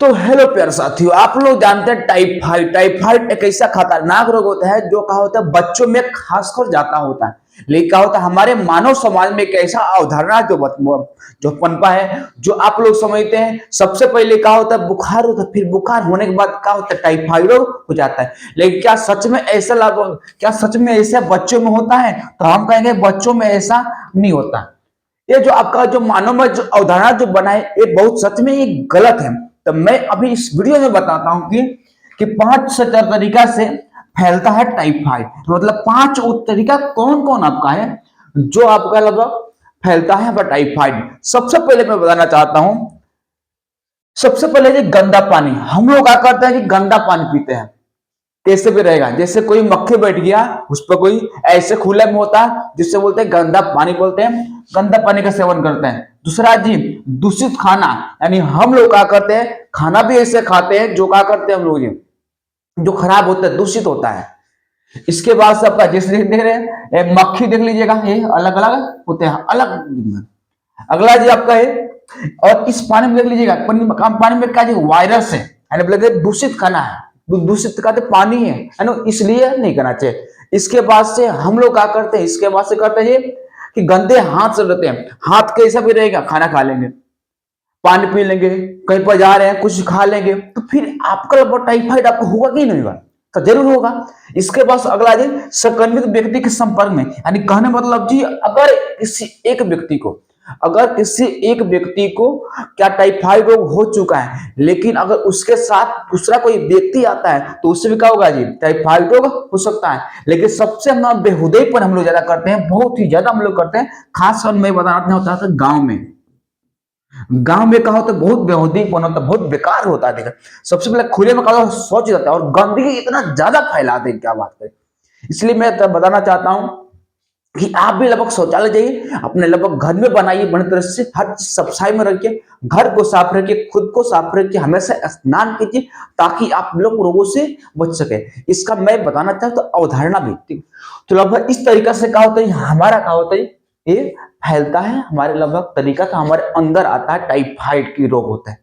तो हेलो प्यारे साथियों, आप लोग जानते हैं टाइफाइड। टाइफाइड एक ऐसा खतरनाक रोग होता है जो क्या होता है बच्चों में खासकर ज्यादा होता है। लेकिन क्या होता है हमारे मानव समाज में एक ऐसा अवधारणा जो पनपा है, जो आप लोग समझते हैं। सबसे पहले क्या होता है बुखार होता है, फिर बुखार होने के बाद क्या होता है टाइफाइड रोग हो जाता है। लेकिन क्या सच में ऐसा लाभ, क्या सच में ऐसा बच्चों में होता है? तो हम कहेंगे बच्चों में ऐसा नहीं होता। ये जो आपका जो मानव में जो अवधारणा जो बना है, ये बहुत सच में ये गलत है। तो मैं अभी इस वीडियो में बताता हूं कि 5 तरीका से फैलता है टाइफाइड। तो मतलब 5 तरीका कौन कौन आपका है जो आपका लगभग फैलता है टाइफाइड। सबसे पहले मैं बताना चाहता हूं, सबसे पहले ये गंदा पानी। हम लोग क्या करते हैं कि गंदा पानी पीते हैं। कैसे भी रहेगा, जैसे कोई मक्खी बैठ गया उस पर, कोई ऐसे खुले में होता है जिससे बोलते हैं गंदा पानी, बोलते हैं गंदा पानी का सेवन करते हैं। दूसरा जी, दूषित खाना, यानी हम लोग क्या करते हैं खाना भी ऐसे खाते हैं जो क्या करते हैं हम लोग जो खराब होता है, दूषित होता है। इसके बाद सबका जैसे देख रहे हैं मक्खी देख लीजिएगा, ये अलग अलग होते हैं अलग। अगला जी आपका है, और इस पानी में देख लीजिएगा पानी में क्या वायरस है, यानी बोले दूषित खाना है, दूषित का तो पानी है ना, इसलिए नहीं करना चाहिए। इसके बाद से हम लोग क्या करते हैं, इसके बाद से करते हैं कि गंदे हाथ से रहते हैं। हाथ कैसा भी रहेगा, खाना खा लेंगे, पानी पी लेंगे, कहीं पर जा रहे हैं कुछ खा लेंगे, तो फिर आपका टाइफाइड आपको होगा कि नहीं होगा? तो जरूर होगा। इसके बाद अगला दिन संक्रमित व्यक्ति के संपर्क में, यानी कहने मतलब जी अगर किसी एक व्यक्ति को क्या टाइफाइड रोग हो चुका है, लेकिन अगर उसके साथ दूसरा कोई व्यक्ति आता है तो उससे भी क्या होगा जी टाइफाइड रोग हो सकता है। लेकिन सबसे हम बेहुदगी पर हम लोग ज्यादा करते हैं, बहुत ही ज्यादा हम लोग करते हैं। खासकर मैं बताना होता है गांव में क्या होता है बहुत बेहूदीपन होता है, बहुत बेकार होता है। देखा सबसे पहले खुले में क्या सोच जाता है और गंदगी इतना ज्यादा फैलाते हैं, क्या बात करें। इसलिए मैं बताना चाहता हूं कि आप भी लगभग शौचालय जाइए, अपने लगभग घर में बनाइए, बड़ी तरह से हर चीज सफाई में रखिए, घर को साफ रखिए, खुद को साफ रखिए, हमेशा स्नान कीजिए ताकि आप लोग रोगों से बच सके। इसका मैं बताना चाहता तो अवधारणा भी ठीक। तो लगभग इस तरीका से क्या होता है, हमारा क्या होता है ये फैलता है हमारे लगभग तरीका का, हमारे अंदर आता है टाइफाइड की रोग होता है।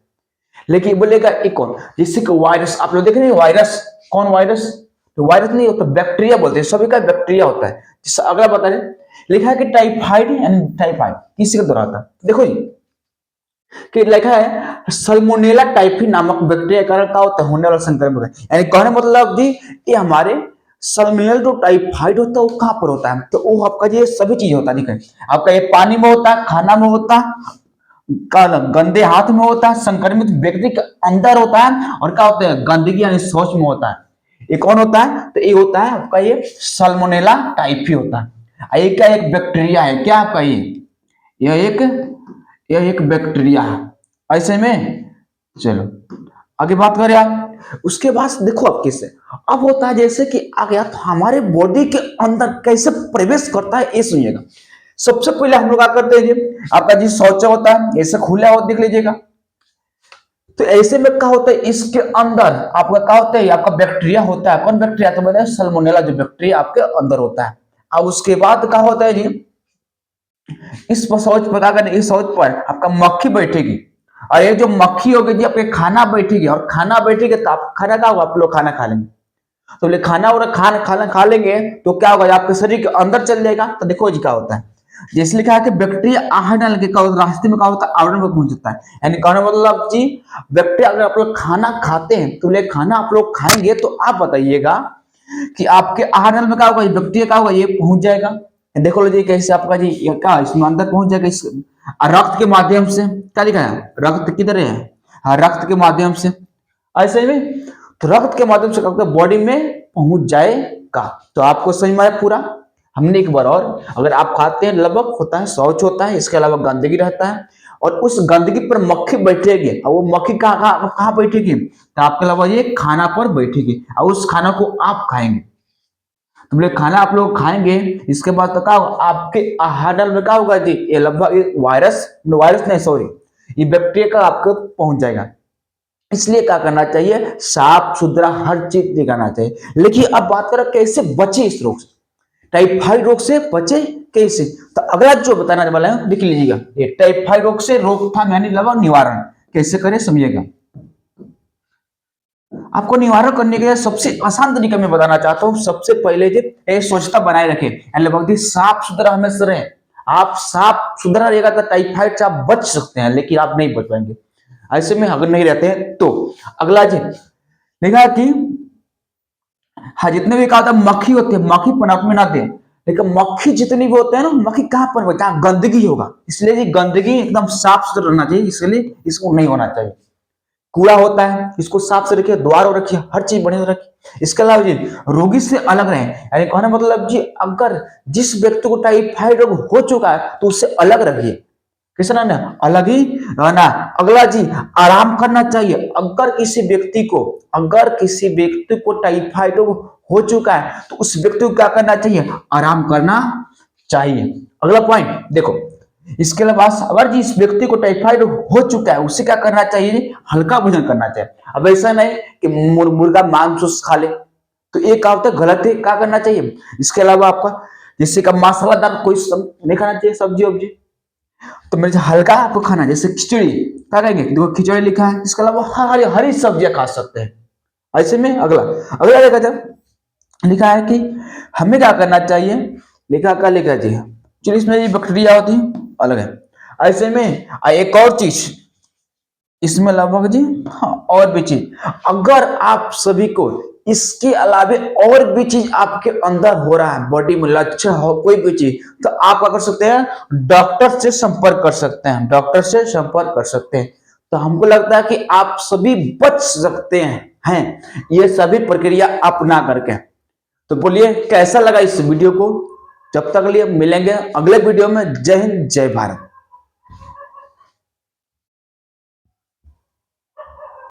लेकिन बोलेगा एक कौन, जैसे कि वायरस, आप लोग देख रहे हैं वायरस, कौन वायरस? तो वायरस नहीं होता, बैक्टीरिया बोलते हैं, सभी का बैक्टीरिया होता है। जिससे अगला बता रहे लिखा है कि टाइफाइड एंड टाइफाइड किसी के द्वारा आता है। देखो जी कि लिखा है सल्मोनेला टाइफी नामक बैक्टीरिया कारण क्या होता है होने वाला संक्रमण है। यानी कहने मतलब जी ये हमारे सल्मोनेला जो टाइफाइड होता है वो कहां पर होता है? तो वो आपका ये सभी चीज होता है, आपका ये पानी में होता है, खाना में होता है, गंदे हाथ में होता है, संक्रमित व्यक्ति के अंदर होता है, और क्या होता है गंदगी यानी शौच में होता है। ये कौन होता है? तो ये होता है आपका ये सल्मोनेला टाइफी होता है। ये क्या एक बैक्टीरिया है, क्या आपका यह एक बैक्टीरिया है ऐसे में। चलो आगे बात करें आप। उसके बाद देखो आप कैसे अब होता है, जैसे कि आ गया तो हमारे बॉडी के अंदर कैसे प्रवेश करता है ये सुनिएगा। सबसे पहले हम लोग क्या करते हैं जी, आपका जी शौच होता है ऐसे खुला हो देख लीजिएगा। तो ऐसे में क्या होता है इसके अंदर आपका क्या होता है, आपका बैक्टीरिया होता है। कौन बैक्टीरिया? तो मतलब सल्मोनेला जो बैक्टीरिया आपके अंदर होता है। अब उसके बाद क्या होता है जी, इस शौच पर क्या करें, इस शौच पर आपका मक्खी बैठेगी, और ये जो मक्खी होगी जी आपके खाना बैठेगी, और खाना बैठेगी तो आप खाना क्या होगा, आप लोग खाना खा लेंगे। तो बोले खाना और खाना खाना खा लेंगे तो क्या होगा, आपके शरीर के अंदर चल जाएगा। तो देखो जी क्या होता है, जैसे लिखा है कि बैक्टीरिया आहार डाल के रास्ते में क्या होता है आवरण में पहुंच जाता है। यानी कहने मतलब जी बैक्टीरिया अगर आप लोग खाना खाते हैं तो बोले खाना आप लोग खाएंगे तो आप बताइएगा कि आपके आहार नल में क्या होगा, बैक्टीरिया क्या होगा ये पहुंच जाएगा। देखो लो जी कैसे आपका जी क्या इसमें अंदर पहुंच जाएगा, इस रक्त के माध्यम से। क्या लिखा है, रक्त किधर है? हाँ रक्त के माध्यम से, ऐसे में तो रक्त के माध्यम से बॉडी में पहुंच जाएगा। तो आपको समझ में आया पूरा। हमने एक बार और, अगर आप खाते हैं लगभग होता है शौच होता है, इसके अलावा गंदगी रहता है, और उस गंदगी पर मक्खी बैठेगी, और वो मक्खी कहाँ बैठेगी? तो आपके अलावा ये खाना पर बैठेगी, और उस खाना को आप खाएंगे। तो बोले खाना आप लोग खाएंगे, इसके बाद तो क्या होगा आपके आहार नल में क्या होगा जी, ये लगभग वायरस नहीं सॉरी ये बैक्टीरिया का आपको पहुंच जाएगा। इसलिए क्या करना चाहिए, साफ सुथरा हर चीज दिखाना चाहिए। लेकिन अब बात करें कैसे बचे इस रोग से, टाइफाइड रोग से बचे कैसे। तो अगला जो बताने वाला है देख लीजिएगा, ये टाइफाइड रोग से रोकथाम यानी लगभग निवारण कैसे करें समझिएगा। आपको निवारण करने के लिए सबसे आसान तरीका मैं बताना चाहता हूँ। सबसे पहले जो ये स्वच्छता बनाए रखें, यानी लगभग साफ सुथरा हमेशा रहे। आप साफ सुथरा रहेगा तो टाइफाइड से आप बच सकते हैं, लेकिन आप नहीं बच पाएंगे ऐसे में अगर नहीं रहते हैं तो। अगला जी देखा कि हाँ, जितने भी कहा था मक्खी होते हैं, मक्खी पनप में ना दे, लेकिन मक्खी जितनी भी होते हैं ना, मक्खी कहाँ पर जहाँ गंदगी होगा, इसलिए ये गंदगी एकदम साफ सुथरा रहना चाहिए, इसलिए इसको नहीं होना चाहिए। कूड़ा होता है इसको साफ से रखिए, द्वार रखिए, हर चीज बढ़िया रखिए। इसके अलावा जी रोगी से अलग रहे, यानी कहना मतलब जी अगर जिस व्यक्ति को टाइफाइड रोग हो चुका है तो उससे अलग रखिए, कैसे ना अलग ही रहना। अगला जी आराम करना चाहिए। अगर किसी व्यक्ति को टाइफाइड रोग हो चुका है तो उस व्यक्ति को क्या करना चाहिए, आराम करना चाहिए। अगला पॉइंट देखो, इसके अलावा अगर जिस व्यक्ति को टाइफाइड हो चुका है उसे क्या करना चाहिए, हल्का भोजन करना चाहिए। अब ऐसा नहीं कि मुर्गा मांस खा ले, तो एक क्या होता है गलत है, क्या करना चाहिए। इसके अलावा आपका जैसे का मसालादार कोई नहीं खाना चाहिए, सब्जी वब्जी, तो मेरे हल्का आपको खाना, जैसे खिचड़ी क्या कहेंगे, देखो खिचड़ी लिखा है। इसके अलावा हरी हरी सब्जियां खा सकते हैं। ऐसे में अगला अगला देखा जाए, लिखा है कि हमें क्या करना चाहिए, लिखा क्या लिखा जी, चलिए इसमें ये बैक्टीरिया होती है अलग है। ऐसे में एक और चीज इसमें लगभग जी, हाँ और भी चीज, अगर आप सभी को इसके अलावे और भी चीज आपके अंदर हो रहा है, बॉडी में लक्षण हो कोई भी चीज, तो आप क्या कर सकते हैं, डॉक्टर से संपर्क कर सकते हैं, डॉक्टर से संपर्क कर सकते हैं। तो हमको लगता है कि आप सभी बच सकते हैं ये सभी प्रक्रिया अपना करके। तो बोलिए कैसा लगा इस वीडियो को। जब तक लिए मिलेंगे अगले वीडियो में। जय हिंद जय भारत।